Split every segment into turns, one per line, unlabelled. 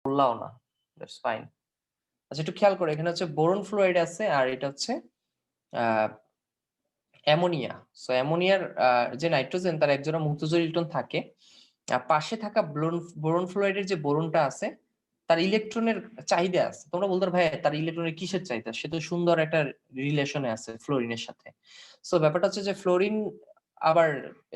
বললাও না, that's fine. আচ্ছা একটু খেয়াল করো, এখানে হচ্ছে বোরন ফ্লোরাইড আছে আর এটা হচ্ছে অ্যামোনিয়া। সো অ্যামোনিয়ার যে নাইট্রোজেন তার একজোড়া মুক্তজোড় ইলেকট্রন থাকে, পাশে থাকা বোরন ফ্লোরাইডের যে বোরনটা আছে তার ইলেকট্রনের চাহিদা আছে। তোমরা বলতে ভাই তার ইলেকট্রনের কিসের চাহিদা, সে তো সুন্দর একটা রিলেশনে আছে ফ্লোরিনের সাথে। সো ব্যাপারটা হচ্ছে যে ফ্লোরিন আবার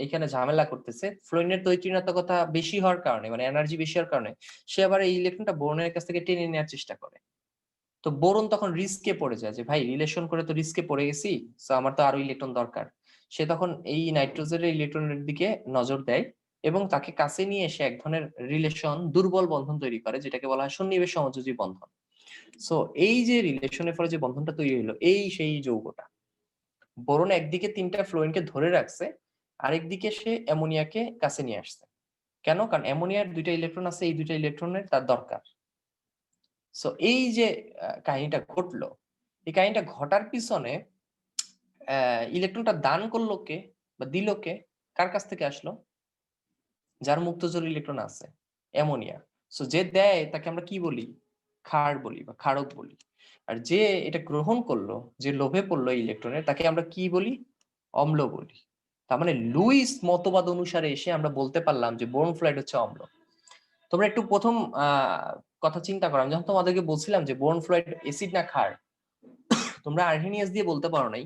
এখানে ঝামেলা করতেছে, ফ্লোরিনের তৈত্রীনাত্মকতা বেশি হওয়ার কারণে, মানে এনার্জি বেশি হওয়ার কারণে সে আবার এই ইলেকট্রনটা বোরনের কাছ থেকে টেনে নেওয়ার চেষ্টা করে। তো বোরন তখন রিস্কে পড়ে যায় যে ভাই রিলেশন করে তো রিস্কে পড়ে গেছি, সো আমার তো আরো ইলেকট্রন দরকার। সে তখন এই নাইট্রোজেনের ইলেকট্রনের দিকে নজর দেয় এবং তাকে কাছে নিয়ে এসে এক ধরনের রিলেশন, দুর্বল বন্ধন তৈরি করে, যেটাকে বলা হয় সন্নিবেশ সমযোজী বন্ধন। সো এই যে রিলেশনের ফলে যে বন্ধনটা তৈরি হলো, এই সেই যৌগটা। বোরন একদিকে 3টা ফ্লোরিনকে ধরে রাখছে, আরেকদিকে সে অ্যামোনিয়াকে কাছে নিয়ে আসছে। কেন? কারণ অ্যামোনিয়ার 2টা ইলেকট্রন আছে, এই 2টা ইলেকট্রনের তার দরকার। সো এই যে কাহিনীটা ঘটলো, এই কাহিনীটা ঘটার পিছনে ইলেকট্রনটা দান করলো কে বা দিল কে, কার কাছ থেকে আসলো? যার মুক্তজোড় ইলেকট্রন আছে, অ্যামোনিয়া। সো যে দেয় তাকে আমরা কি বলি? ক্ষার বলি বা ক্ষারক বলি। আর যে এটা গ্রহণ করলো, যে লোভে পড়লো ইলেকট্রনের, তাকে আমরা কি বলি? অম্ল বলি। তার মানে লুইস মতবাদ অনুসারে এসে আমরা বলতে পারলাম যে বোরন ফ্লোরাইড হচ্ছে অম্ল। তোমরা একটু প্রথম কথা চিন্তা করো, আমি যখন তোমাদেরকে বলছিলাম যে বোরন ফ্লোরাইড অ্যাসিড না ক্ষার, তোমরা আর্হেনিয়াস দিয়ে বলতে পারো নাই,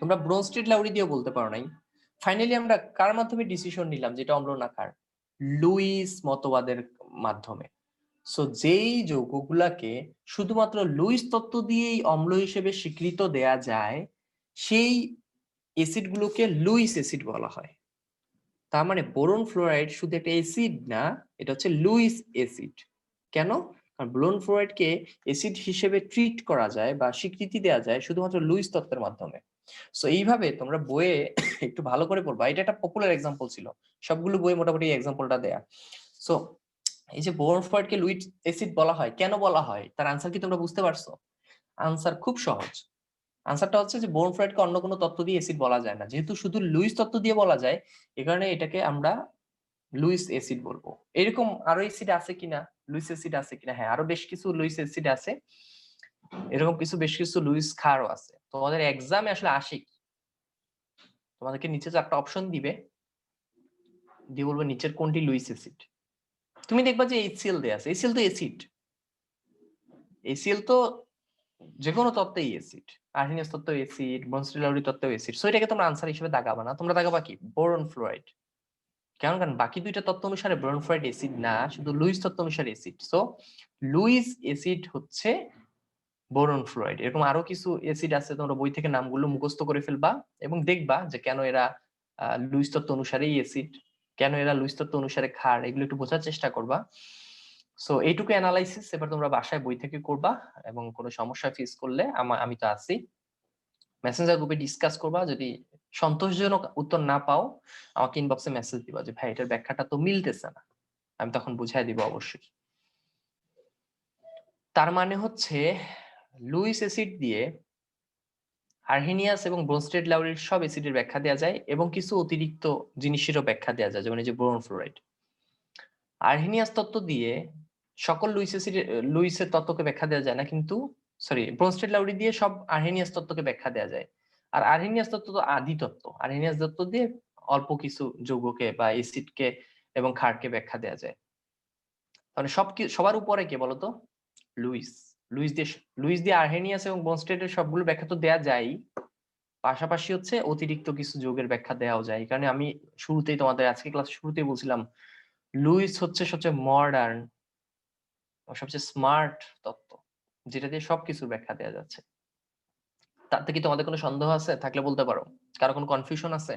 তোমরা ব্রোনস্টেড লাউরি দিয়ে বলতে পারো নাই। ফাইনালি আমরা কার মাধ্যমে ডিসিশন নিলাম যেটা অম্ল না ক্ষার? লুইস মতবাদের মাধ্যমে। সো যেই যৌগগুলাকে শুধুমাত্র লুইস তত্ত্ব দিয়েই অম্ল হিসেবে স্বীকৃত দেয়া যায়, সেই অ্যাসিড গুলোকে লুইস অ্যাসিড বলা হয়। তার মানে বোরন ফ্লোরাইড শুধু একটা অ্যাসিড না, এটা হচ্ছে লুইস অ্যাসিড। কেন? কারণ বোরন ফ্লোরাইডকে অ্যাসিড হিসেবে ট্রিট করা যায় বা স্বীকৃতি দেওয়া যায় শুধুমাত্র লুইস তত্ত্বের মাধ্যমে। সো এইভাবে তোমরা বইয়ে একটু ভালো করে পড়বা, এটা একটা পপুলার এক্সাম্পল ছিল, সবগুলো বইয়ে মোটামুটি এই এক্সাম্পলটা দেয়া। সো এই যে বোরন ফ্লোরাইডকে লুইস অ্যাসিড বলা হয়, কেন বলা হয়, তার আনসার কি তোমরা বুঝতে পারছো? আনসার খুব সহজ। আনসারটা হচ্ছে যে বোরন ফ্লোরাইডকে অন্য কোনো তত্ত্ব দিয়ে অ্যাসিড বলা যায় না, যেহেতু শুধু লুইস তত্ত্ব দিয়ে বলা যায়, এ কারণে এটাকে আমরা লুইস অ্যাসিড বলবো। এরকম আরো অ্যাসিড আছে কিনা, লুইস অ্যাসিড আছে কিনা? হ্যাঁ, আরো বেশ কিছু লুইস অ্যাসিড আছে, এরকম বেশ কিছু লুইস ক্ষারও আছে। তোমাদের এক্সামে আসলে আসে কি, তোমাদেরকে নিচে 4টা অপশন দিবে, দিয়ে বলবে নিচের কোনটি লুইস অ্যাসিড। তুমি দেখবা যে এইচসিএল দেয়া আছে, এইচসিএল তো অ্যাসিড, এইচসিএল তো যে কোনো তত্ত্বেই অ্যাসিড, আর্হিনিয়াস তত্ত্ব অ্যাসিড, ব্রোনস্টেড লাউরি তত্ত্ব অ্যাসিড। সো এটাকে তোমরা আনসার হিসেবে দাগাবা না, তোমরা দাগাবা কি? Boron fluoride. কারণ বাকি 2টা তত্ত্ব অনুসারে বোরন ফ্লোরাইড অ্যাসিড না, শুধু লুইস তত্ত্ব অনুসারে অ্যাসিড। সো লুইস অ্যাসিড হচ্ছে বোরন ফ্লোরাইড। এরকম আরো কিছু অ্যাসিড আছে, তোমরা বই থেকে নামগুলো মুখস্থ করে ফেলবা এবং দেখবা যে কেন এরা লুইস তত্ত্ব অনুসারেই অ্যাসিড, কেন এরা লুইস তত্ত্ব অনুসারে ক্ষার, এগুলো একটু বোঝার চেষ্টা করবা। সো এইটুকু অ্যানালাইসিস এবার তোমরা বাসায় বই থেকে করবা, এবং কোনো সমস্যা ফেস করলে আমি তো আছি, মেসেঞ্জার গ্রুপে ডিসকাস করবা। যদি সন্তোষজনক উত্তর না পাও, আমাকে ইনবক্সে মেসেজ দিবা যে ভাই এটার ব্যাখ্যাটা তো মিলতেছে না, আমি তখন বুঝাই দিব অবশ্যই। তার মানে হচ্ছে লুইস অ্যাসিড দিয়ে আর্হেনিয়াস এবং ব্রোনস্টেড লাউরির সব অ্যাসিডের ব্যাখ্যা দেওয়া যায় এবং কিছু অতিরিক্ত জিনিসেরও ব্যাখ্যা দেওয়া যায়, যেমন এই যে বোরন ফ্লোরাইড। আর্হেনিয়াস তত্ত্ব দিয়ে সকল লুইসের তত্ত্বকে ব্যাখ্যা দেওয়া যায় না, কিন্তু সরি, ব্রোনস্টেড লাউরি দিয়ে সব আর্হেনিয়াস তত্ত্বকে ব্যাখ্যা দেওয়া যায়। আর আর্হেনিয়াস তত্ত্ব তো আদি তত্ত্ব, আর্হেনিয়াস তত্ত্ব দিয়ে অল্প কিছু যৌগকে বা অ্যাসিডকে এবং ক্ষারকে ব্যাখ্যা দেওয়া যায়। তাহলে সবার উপরে কে বলতো? লুইস। লুইস দিয়ে আর্হেনিয়াস এবং ব্রোনস্টেডের সবগুলো ব্যাখ্যা তো দেওয়া যায়, পাশাপাশি হচ্ছে অতিরিক্ত কিছু যৌগের ব্যাখ্যা দেওয়াও যায়। এই কারণে আমি শুরুতেই তোমাদের আজকে ক্লাস শুরুতেই বলছিলাম লুইস হচ্ছে সবচেয়ে মডার্ন ও সবচেয়ে স্মার্ট তত্ত্ব, যেটা দিয়ে সবকিছুর ব্যাখ্যা দেওয়া যাচ্ছে। তাতে কি তোমাদের কোনো সন্দেহ আছে? থাকলে বলতে পারো। কারো কোনো কনফিউশন আছে?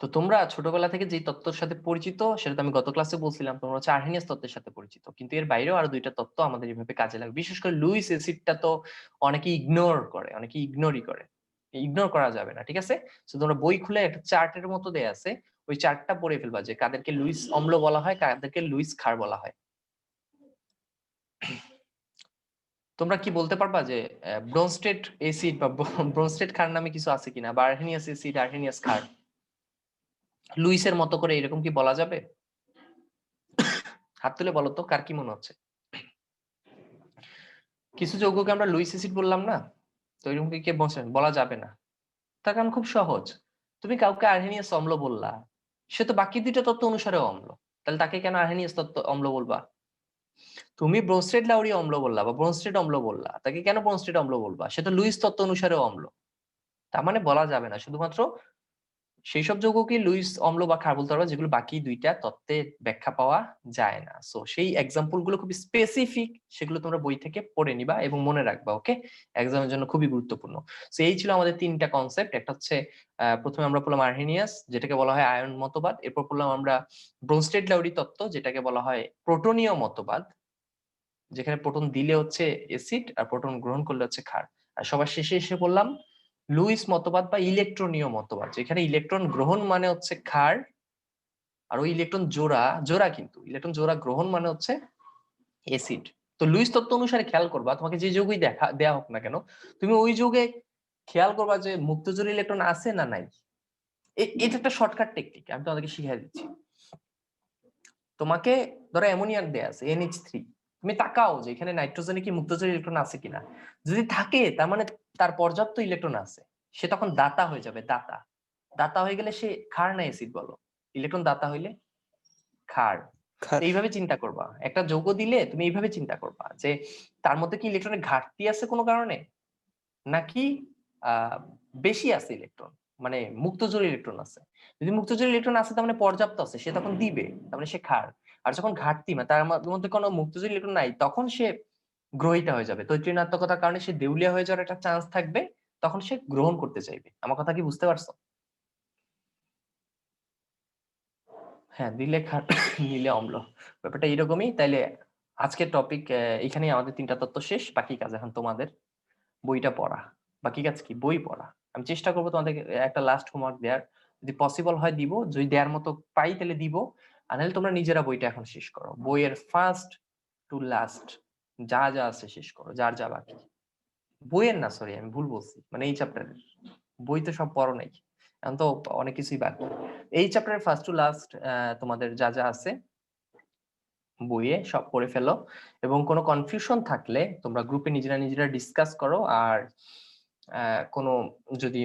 তো তোমরা ছোটবেলা থেকে যে তত্ত্বের সাথে পরিচিত, সেটা তো আমি গত ক্লাসে বলছিলাম, তোমরা হচ্ছে আর্হেনিয়াস তত্ত্বের সাথে পরিচিত, কিন্তু এর বাইরেও আরো 2টা তত্ত্ব আমাদের এভাবে কাজে লাগে। বিশেষ করে লুইস অ্যাসিডটা তো অনেকে ইগনোর করে, অনেকে ইগনোরই করে, ইগনোর করা যাবে না, ঠিক আছে? তো তোমরা বই খুলে একটা চার্টের মতো দেয়া আছে, ওই চার্টটা পড়ে ফেলবা যে কাদেরকে লুইস অম্ল বলা হয়, কাদেরকে লুইস ক্ষার বলা হয়। তোমরা কি বলতে পারবা যে ব্রোনস্টেড অ্যাসিড বা ব্রোনস্টেড ক্ষার নামে কিছু আছে কিনা, বা আর্হেনিয়াস অ্যাসিড, আর্হেনিয়াস ক্ষার, লুইসের মতো করে এরকম কি বলা যাবে? হাত তুলে বলো তো কার কি মনে হচ্ছে? কিছু যৌগকে আমরা লুইস অ্যাসিড বললাম না, তো এরকম কি বলা যাবে না। তার কারণ খুব সহজ, তুমি কাউকে আর্হেনিয়াস অম্ল বললা, সে তো বাকি দুইটা তত্ত্ব অনুসারে অম্ল, তাহলে তাকে কেন আর্হেনিয়াস তত্ত্ব অম্ল বলবা? তুমি ব্রোনস্টেড লাউরি অম্ল বললা বা ব্রোনস্টেড অম্ল বললা, তাকে কেন ব্রোনস্টেড অম্ল বলবা? সে তো লুইস তত্ত্ব অনুসারে অম্ল। তার মানে বলা যাবে না, শুধুমাত্র সেই সব যৌগকে লুইস অম্ল বা ক্ষার বলতে পারবা যেগুলো বাকি দুইটা তত্ত্বে ব্যাখ্যা পাওয়া যায় না। সো সেই এক্সাম্পল গুলো খুব স্পেসিফিক, সেগুলো তোমরা বই থেকে পড়ে নিবা এবং মনে রাখবা, ওকে? এক্সামের জন্য খুবই গুরুত্বপূর্ণ। সো এই ছিল আমাদের তিনটা কনসেপ্ট। একটা হচ্ছে প্রথমে আমরা পড়লাম আর্হেনিয়াস, যেটাকে বলা হয় আয়ন মতবাদ। এরপর পড়লাম আমরা ব্রোনস্টেড লাউরি তত্ত্ব, যেটাকে বলা হয় প্রোটনীয় মতবাদ, যেখানে প্রোটন দিলে হচ্ছে অ্যাসিড আর প্রোটন গ্রহণ করলে হচ্ছে ক্ষার। আর সবার শেষে এসে বললাম লুইস মতবাদ বা ইলেকট্রনীয় মতবাদ, যেখানে ইলেকট্রন গ্রহণ মানে হচ্ছে ক্ষার, আর ওই ইলেকট্রন জোড়া কিন্তু ইলেকট্রন জোড়া গ্রহণ মানে হচ্ছে অ্যাসিড। তো লুইস তত্ত্ব অনুসারে খেয়াল করবা, তোমাকে যে যৌগই দেয়া হোক না কেন, তুমি ওই যৌগে খেয়াল করবা যে মুক্তজোড় ইলেকট্রন আছে না নাই। এটা একটা শর্টকাট টেকনিক, আমি তোমাদেরকে শিখিয়ে দিচ্ছি। তোমাকে ধরো অ্যামোনিয়ার দেয়া আছে NH3, তুমি তাকাও যে এখানে নাইট্রোজেনে কি মুক্তজোড় ইলেকট্রন আছে কিনা। যদি থাকে তার মানে তার পর্যাপ্ত ইলেকট্রন আছে, সে তখন দাতা হয়ে যাবে। দাতা দাতা হয়ে গেলে সে ক্ষার না অ্যাসিড বলো? ইলেকট্রন দাতা হইলে ক্ষার। তো এইভাবে চিন্তা করবা, একটা যৌগ দিলে তুমি এইভাবে চিন্তা করবা যে তার মধ্যে কি ইলেকট্রনের ঘাটতি আছে কোনো কারণে, নাকি আহ বেশি আছে ইলেকট্রন, মানে মুক্তজোড় ইলেকট্রন আছে। যদি মুক্তজোড় ইলেকট্রন আছে তার মানে পর্যাপ্ত আছে, সে তখন দিবে, তার মানে সে ক্ষার। আর যখন ঘাটতি মানে তার মধ্যে কোনো মুক্তজোড় ইলেকট্রন নাই, তখন সে গ্রহিতা হয়ে যাবে। তৈত্রীণাত্মকতার কারণে সে দেউলিয়া হয়ে যাওয়ার একটা চান্স থাকবে, তখন সে গ্রহণ করতে চাইবে। আমার কথা কি বুঝতে পারছো? হ্যাঁ, দিলে ক্ষার নিলে অম্ল, ব্যাপারটা এরকমই। তাইলে আজকের টপিক এখানেই, আমাদের তিনটা তত্ত্ব শেষ। বাকি কাজ এখন তোমাদের বইটা পড়া। বাকি কাজ কি? বই পড়া। আমি চেষ্টা করবো তোমাদের একটা লাস্ট হোমওয়ার্ক দেওয়ার, যদি পসিবল হয় দিব, যদি দেওয়ার মতো পাই তাহলে দিব, আর নাহলে তোমরা নিজেরা বইটা এখন শেষ করো। বইয়ের ফার্স্ট টু লাস্ট যা যা আছে শেষ করো, যার যা বাকি। বইয়ের না, সরি আমি ভুল বলছি, মানে এই চ্যাপ্টারের। বই তো সব পড়ো নাই, এখন তো অনেক কিছুই বাকি। এই চ্যাপ্টারের ফার্স্ট টু লাস্ট তোমাদের যা যা আছে বইয়ে সব পড়ে ফেলো, এবং কোনো কনফিউশন থাকলে তোমরা গ্রুপে নিজেরা নিজেরা ডিসকাস করো। আর কোনো যদি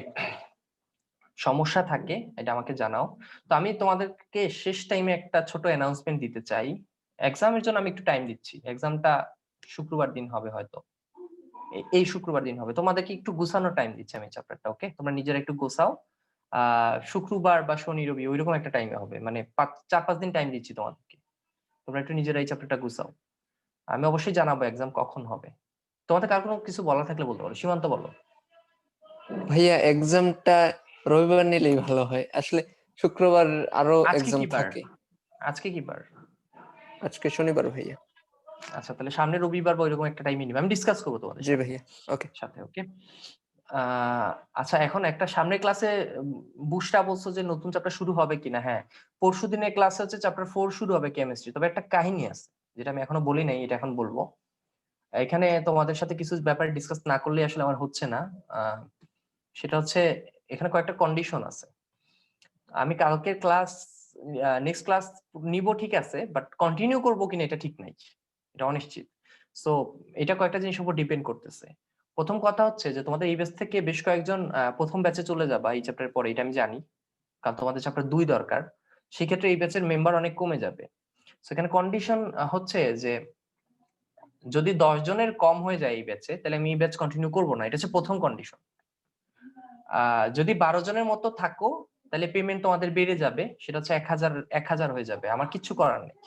সমস্যা থাকে এটা আমাকে জানাও। তো আমি তোমাদেরকে শেষ টাইমে একটা ছোট অ্যানাউন্সমেন্ট দিতে চাই। এক্সামের জন্য আমি একটু টাইম দিচ্ছি, এক্সামটা শুক্রবার দিন হবে হয়তো, এই শুক্রবার দিন হবে। তোমাদেরকে একটু গুছানোর টাইম দিচ্ছি আমি চ্যাপ্টারটা, ওকে? তোমরা নিজেরা একটু গোছাও। শুক্রবার বা শনি রবি ওইরকম একটা টাইমে হবে, মানে 4-5 দিন টাইম দিচ্ছি তোমাদেরকে। তোমরা একটু নিজেরা এই চ্যাপ্টারটা গুছাও। আমি অবশ্যই জানাবো এক্সাম কখন হবে। তোমাদের কার কোনো কিছু বলা থাকলে বলতে পারো। সীমান্ত বলো।
ভাইয়া এক্সামটা রবিবার নিলেই ভালো হয়, আসলে শুক্রবার আরো
আজকে
এক্সাম
কি বার?
থাকে।
আজকে কি বার?
আজকে শনিবার ভাইয়া।
আচ্ছা, তাহলে সামনে রবিবার বা এরকম একটা টাইমে নিবে, আমি ডিসকাস করবো তোমাদের
জি
সাথে
ভাইয়া, ওকে।
সাথে ওকে। আচ্ছা, এখন একটা সামনের ক্লাসে বুশরা বলছো যে নতুন চ্যাপ্টার শুরু হবে কিনা। হ্যাঁ, পরশু দিনের ক্লাসে হচ্ছে চ্যাপ্টার 4 শুরু হবে, কেমিস্ট্রি। তবে একটা কাহিনী আছে যেটা আমি এখনো বলি নাই, এটা এখন বলবো। এখানে তোমাদের সাথে কিছু ব্যাপারে ডিসকাস না করলে আসলে আমার হচ্ছে না। সেটা হচ্ছে এখানে কয়েকটা কন্ডিশন আছে। আমি কালকের ক্লাস, নেক্সট ক্লাস নিব ঠিক আছে, বাট কন্টিনিউ করবো কিনা এটা ঠিক নাই, এটা অনিশ্চিত। সো এটা কয়েকটা জিনিসের উপর ডিপেন্ড করতেছে। প্রথম কথা হচ্ছে যে তোমাদের এই ব্যাচ থেকে বেশ কয়েকজন প্রথম ব্যাচে চলে যাবা এই চ্যাপ্টারের পরে, এটা আমি জানি, কারণ তোমাদের চ্যাপ্টার 2 দরকার। সেক্ষেত্রে এই ব্যাচের মেম্বার অনেক কমে যাবে। সেখানে কন্ডিশন হচ্ছে যে যদি 10 জনের কম হয়ে যায় এই ব্যাচে, তাহলে আমি এই ব্যাচ কন্টিনিউ করবো না, এটা হচ্ছে প্রথম কন্ডিশন। যদি 12 জনের মতো থাকো তাহলে পেমেন্ট তোমাদের বেড়ে যাবে, সেটা হচ্ছে 1000 হয়ে যাবে, আমার কিচ্ছু করার নেই।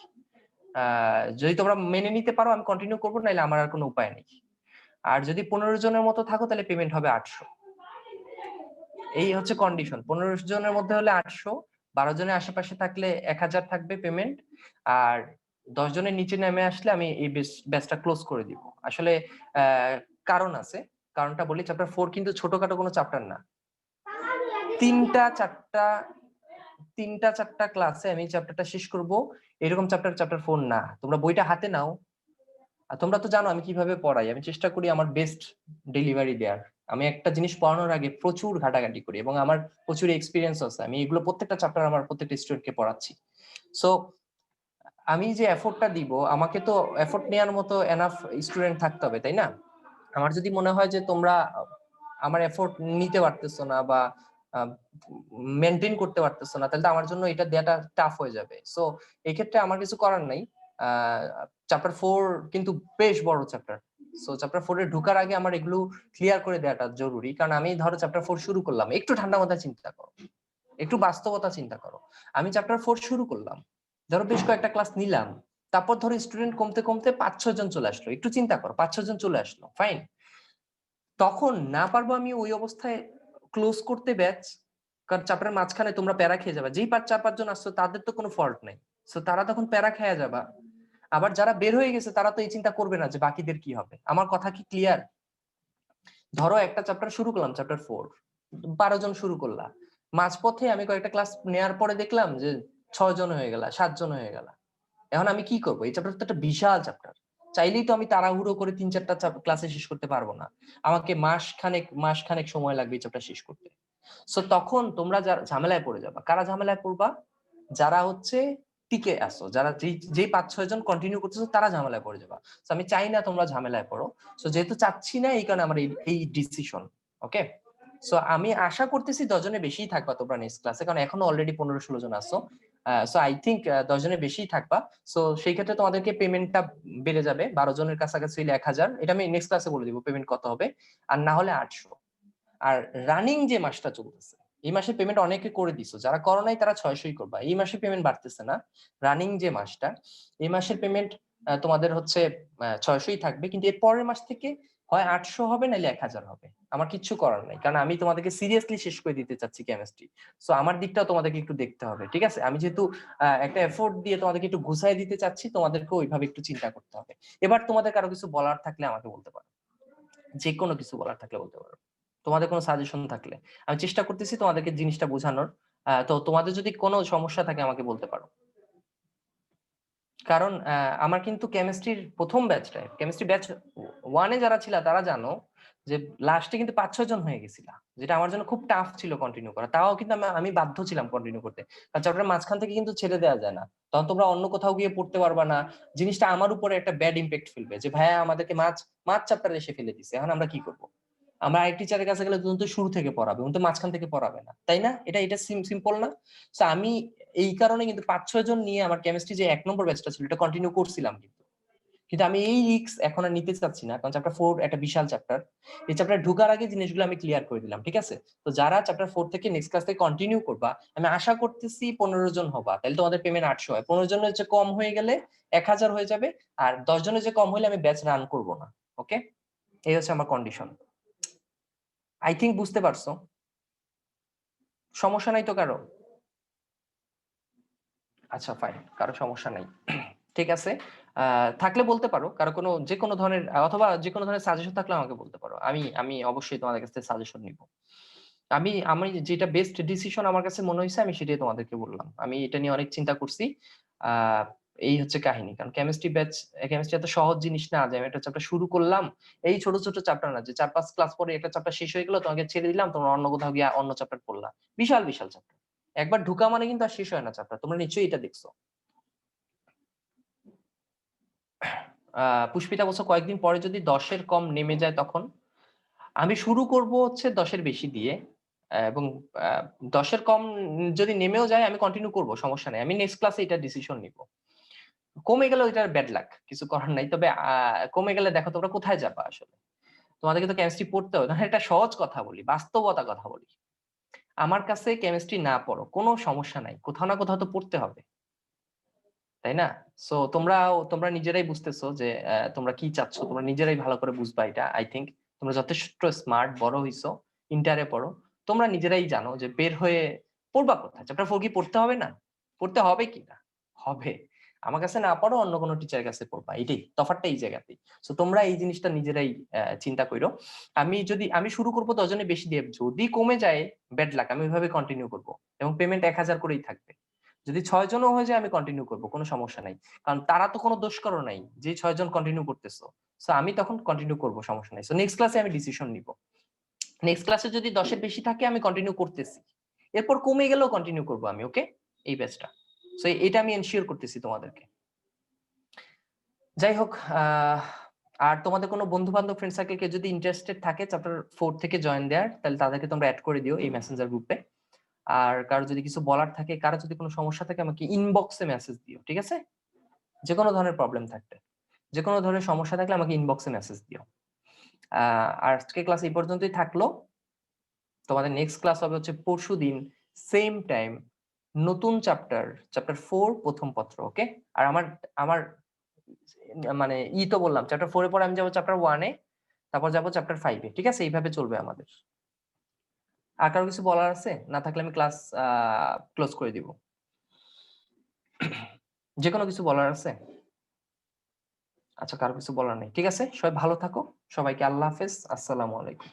যদি তোমরা মেনে নিতে পারো আমি কন্টিনিউ করবো, নাহলে আমার আর কোনো উপায় নেই। আর যদি 15 জনের মতো থাকো তাহলে পেমেন্ট হবে 800। এই হচ্ছে কন্ডিশন। 15 জনের মধ্যে হলে 800, 12 জনের আশেপাশে থাকলে 1000 থাকবে পেমেন্ট, আর 10 জনের নিচে নেমে আসলে আমি এই ব্যাচটা ক্লোজ করে দিব। আসলে কারণ আছে, কারণটা বলি। চ্যাপ্টার 4 কিন্তু ছোটখাটো কোনো চ্যাপ্টার না। তিনটা চারটা ক্লাসে আমি চ্যাপ্টারটা শেষ করব, এরকম চ্যাপ্টার 4 না। তোমরা বইটা হাতে নাও। আর তোমরা তো জানো আমি কিভাবে পড়াই, আমি চেষ্টা করি আমার বেস্ট ডেলিভারি দেওয়ার। আমি একটা জিনিস পড়ানোর আগে প্রচুর ঘাটাঘাটি করি, এবং আমার প্রচুর এক্সপিরিয়েন্স আছে, আমি এগুলো প্রত্যেকটা চ্যাপ্টার আমার প্রত্যেকটা স্টুডেন্টকে পড়াচ্ছি। সো আমি যে এফোর্টটা দিব, আমাকে তো এফোর্ট নেওয়ার মতো এনাফ স্টুডেন্ট থাকতে হবে, তাই না? আমার যদি মনে হয় যে তোমরা আমার এফোর্ট নিতে পারতেছো না বা মেনটেন করতে পারতেছো না, তাহলে তো আমার জন্য এটা দেওয়াটা টাফ হয়ে যাবে। সো এই ক্ষেত্রে আমার কিছু করার নাই। চ্যাপ্টার 4 কিন্তু বেশ বড় চ্যাপ্টার। সো চ্যাপ্টার 4 এ ঢোকার আগে আমার এগুলো ক্লিয়ার করে দেওয়াটা জরুরি, কারণ আমি ধরো চ্যাপ্টার 4 শুরু করলাম, একটু ঠান্ডা মাথায় চিন্তা করো, একটু বাস্তবতা চিন্তা করো। আমি চ্যাপ্টার 4 শুরু করলাম, ধরো বেশ কয়েকটা ক্লাস নিলাম, তারপর ধরো স্টুডেন্ট কমতে কমতে 5-6 জন চলে আসলো, একটু চিন্তা করো, 5-6 জন চলে আসলো, ফাইন। তখন না পারবো আমি ওই অবস্থায় ক্লোজ করতে ব্যাচ, কারণ চ্যাপ্টারের মাঝখানে তোমরা প্যারা খেয়ে যাবে, যেই 4-5 জন আসছো তাদের তো কোনো ফল্ট নাই, সো তারা তখন প্যারা খেয়ে যাবা। আবার যারা বের হয়ে গেছে তারা তো এই চিন্তা করবে না যে বাকিদের কি হবে। আমার কথা কি ক্লিয়ার? ধরো একটা চ্যাপ্টার শুরু করলাম, চ্যাপ্টার 4, 12 জন শুরু করলাম, মাঝপথে আমি কয়েকটা ক্লাস নেওয়ার পরে দেখলাম যে 6 জন হয়ে গেল, 7 জন হয়ে গেল। এখন আমি কি করবো? এই চ্যাপ্টার তো একটা বিশাল চ্যাপ্টার, চাইলেই তো আমি তাড়াহুড়ো করে 3-4টা ক্লাসে শেষ করতে পারবো না, আমাকে মাস খানেক সময় লাগবে এই চ্যাপ্টার শেষ করতে। সো তখন তোমরা যারা ঝামেলায় পড়ে যাবা, কারা ঝামেলায় পড়বা? যারা হচ্ছে টিকে আসো, যারা যেই 5-6 জন কন্টিনিউ করতেছো তারা ঝামেলায় পড়ে যাবা। সো আমি চাই না তোমরা ঝামেলায় পড়ো। সো যেহেতু চাচ্ছি না, এই কারণে আমার এই ডিসিশন। ওকে, সো আমি আশা করতেছি 10 জনের বেশিই থাকবা তোমরা নেক্সট ক্লাসে, কারণ এখনো অলরেডি 15-16 জন আসো। সো আই থিঙ্ক 10 জনের বেশিই থাকবা। সো সেই ক্ষেত্রে তোমাদেরকে পেমেন্টটা বেড়ে যাবে, 12 জনের কাছাকাছি হলে 1000, এটা আমি নেক্সট ক্লাসে বলে দিব পেমেন্ট কত হবে, আর না হলে 800। আর রানিং যে মাসটা চলতেছে, এই মাসে পেমেন্ট অনেকে করে দিছো, যারা করো নাই তারা 600ই করবা, এই মাসে পেমেন্ট বাড়তেছে না। রানিং যে মাসটা, এই মাসের পেমেন্ট তোমাদের হচ্ছে 600ই থাকবে, কিন্তু এর পরের মাস থেকে হয় 800 হবে, নাহলে 1000 হবে। আমার কিচ্ছু করার নাই, কারণ আমি তোমাদেরকে সিরিয়াসলি শেষ করে দিতে চাচ্ছি কেমিস্ট্রি। সো আমার দিকটাও তোমাদেরকে একটু দেখতে হবে, ঠিক আছে? আমি যেহেতু একটা এফোর্ট দিয়ে তোমাদেরকে একটু গুছাই দিতে চাচ্ছি, তোমাদেরকে ওইভাবে একটু চিন্তা করতে হবে। এবার তোমাদের কারো কিছু বলার থাকলে আমাকে বলতে পারো, যে কোনো কিছু বলার থাকলে বলতে পারো, তোমাদের কোনো সাজেশন থাকলে। আমি চেষ্টা করতেছি তোমাদেরকে জিনিসটা বোঝানোর। তো তোমাদের যদি কোনো সমস্যা থাকে আমাকে বলতে পারো, কারণ আমার কিন্তু কেমিস্ট্রির প্রথম ব্যাচটায়, কেমিস্ট্রি ব্যাচ 1-এ যারা ছিল তারা জানো যে লাস্টে কিন্তু 5-6 জন হয়ে গেছিলাম, যেটা আমার জন্য খুব টাফ ছিল কন্টিনিউ করা। তাও কিন্তু আমি বাধ্য ছিলাম কন্টিনিউ করতে, কারণ চ্যাপ্টার মাঝখান থেকে কিন্তু ছেড়ে দেওয়া যায় না, তখন তোমরা অন্য কোথাও গিয়ে পড়তে পারবা না। জিনিসটা আমার উপরে একটা ব্যাড ইম্প্যাক্ট ফেলবে, যে ভাইয়া আমাদেরকে মাঝ চ্যাপ্টারে এসে ফেলে দিছে, এখন আমরা কি করবো? আমরা আরেক টিচারের কাছে গেলে তুমি তো শুরু থেকে পড়াবে, উনি তো মাঝখান থেকে পড়াবে না, তাই না? এটা সিম্পল না? তো আমি এই কারণে কিন্তু 5-6 জন নিয়ে আমার কেমিস্ট্রি যে 1 নম্বর ব্যাচটা ছিল এটা কন্টিনিউ করছিলাম, কিন্তু কিন্তু আমি এই রিস্ক এখন আর নিতে চাচ্ছি না, কারণ চ্যাপ্টার 4 একটা বিশাল চ্যাপ্টার। এই চ্যাপ্টার ঢোকার আগে জিনিসগুলো আমি ক্লিয়ার করে দিলাম, ঠিক আছে? তো যারা চ্যাপ্টার 4 থেকে নেক্সট ক্লাস থেকে কন্টিনিউ করবা, আমি আশা করতেছি 15 জন হবা, তাহলে তোমাদের পেমেন্ট 800 হয়, 15 জনের যে কম হয়ে গেলে 1000 হয়ে যাবে, আর 10 জনের যে কম হলে আমি ব্যাচ রান করব না। ওকে, এই হচ্ছে আমার কন্ডিশন। আই থিঙ্ক বুঝতে পারছো। সমস্যা নাই তো কারো? আচ্ছা ফাইন, কারো সমস্যা নাই। ঠিক আছে, থাকলে বলতে পারো, কারো কোনো যে কোনো ধরনের অথবা যে কোনো ধরনের সাজেশন থাকলে আমাকে বলতে পারো, আমি আমি অবশ্যই তোমাদের কাছ থেকে সাজেশন নিব। আমি যেটা বেস্ট ডিসিশন আমার কাছে মনে হয়েছে আমি সেটাই তোমাদেরকে বললাম। আমি এটা নিয়ে অনেক চিন্তা করছি। আহ এই হচ্ছে কাহিনী, কারণ কেমিস্ট্রি এত সহজ জিনিস না যে আমি একটা চ্যাপ্টার শুরু করলাম, এই ছোট ছোট চ্যাপ্টার না যে 4-5 ক্লাস পরে একটা চ্যাপ্টার শেষ হয়ে গেল, তোমাকে ছেড়ে দিলাম, তোমরা অন্য কোথাও গিয়ে অন্য চ্যাপ্টার পড়লা। বিশাল বিশাল চ্যাপ্টার, একবার ঢুকা মানে কিন্তু আর শেষ হয় না চ্যাপ্টার, তোমরা নিশ্চয়ই এটা দেখছো। পুষ্পিতা বলছো কয়েকদিন পরে যদি 10-এর কম নেমে যায় তখন? আমি শুরু করব হচ্ছে 10-এর বেশি দিয়ে, এবং 10-এর কম যদি নেমেও যায় আমি কন্টিনিউ করব, সমস্যা নেই, আমি নেক্সট ক্লাসে এটা ডিসিশন নিব। কমে গেলে ওইটার ব্যাড লাক, কিছু করার নাই। তবে কমে গেলে দেখো তোমরা কোথায় যাবা আসলে, তোমাদেরকে তো কেমিস্ট্রি পড়তে হবে। একটা সহজ কথা বলি, বাস্তবতা কথা বলি, আমার কাছে কেমিস্ট্রি না পড়ো কোনো সমস্যা নাই, কোথাও না কোথাও তো পড়তে হবে, তাই না? সো তোমরা নিজেরাই বুঝতেছো যে তোমরা কি চাচ্ছ, তোমরা নিজেরাই ভালো করে বুঝবা এটা। আই থিঙ্ক তোমরা যথেষ্ট স্মার্ট, বড় হইছো, ইন্টারে পড়ো, তোমরা নিজেরাই জানো যে বের হয়ে পড়বা কোথায়। চ্যাপ্টার 4 কি পড়তে হবে না? পড়তে হবে কি না? হবে। আমার কাছে না পড়ো, অন্য কোনো টিচারের কাছে পড়বা, এটাই তফাৎটা, এই জায়গাতেই। সো তোমরা এই জিনিসটা নিজেরাই চিন্তা করো। আমি শুরু করবো 10 জনের বেশি দিয়ে, যদি কমে যায় ব্যাড লাক, আমি ওইভাবে কন্টিনিউ করবো, এবং পেমেন্ট 1000 করেই থাকবে। যদি 6 জনও হয়ে যায় আমি কন্টিনিউ করবো, কোনো সমস্যা নাই, কারণ তারা তো কোনো দোষ করো নাই যে 6 জন কন্টিনিউ করতেছো। সো আমি তখন কন্টিনিউ করবো, সমস্যা নাই। সো নেক্সট ক্লাসে আমি ডিসিশন নিব, নেক্সট ক্লাসে যদি 10-এর বেশি থাকে আমি কন্টিনিউ করতেছি, এরপর কমে গেলেও কন্টিনিউ করবো আমি। ওকে, এই ব্যাচটা। সো এটা আমি এনশিওর করতেছি তোমাদেরকে। যাই হোক, আর তোমাদের কোনো বন্ধু বান্ধব ফ্রেন্ড সার্কেলকে যদি ইন্টারেস্টেড থাকে চ্যাপ্টার 4 থেকে জয়েন দেয়ার, তাহলে তাদেরকে তোমরা অ্যাড করে দিও এই মেসেঞ্জার গ্রুপে। আর কারো যদি কিছু বলার থাকে, কারো যদি কোনো সমস্যা থাকে, আমাকে ইনবক্সে মেসেজ দিও, ঠিক আছে? যে কোনো ধরনের প্রবলেম থাকলে, যে কোনো ধরনের সমস্যা থাকলে আমাকে ইনবক্সে মেসেজ দিও। আর আজকে ক্লাস এই পর্যন্তই থাকলো। তোমাদের নেক্সট ক্লাস হবে হচ্ছে পরশুদিন সেম টাইম, নতুন চ্যাপ্টার 4 প্রথম পত্র। ওকে? আর আমার মানে তো বললাম চ্যাপ্টার 4 এর পরে আমি যাবো চ্যাপ্টার 1 এ, তারপর যাবো চ্যাপ্টার 5 এ। ঠিক আছে? এইভাবে চলবে আমাদের। আর কারো কিছু বলার আছে? না থাকলে আমি ক্লাস ক্লোজ করে দিব। যে কোনো কিছু বলার আছে? আচ্ছা, কারো কিছু বলার নেই। ঠিক আছে? সবাই ভালো থাকো। সবাইকে আল্লাহ হাফেজ। আসসালামু আলাইকুম।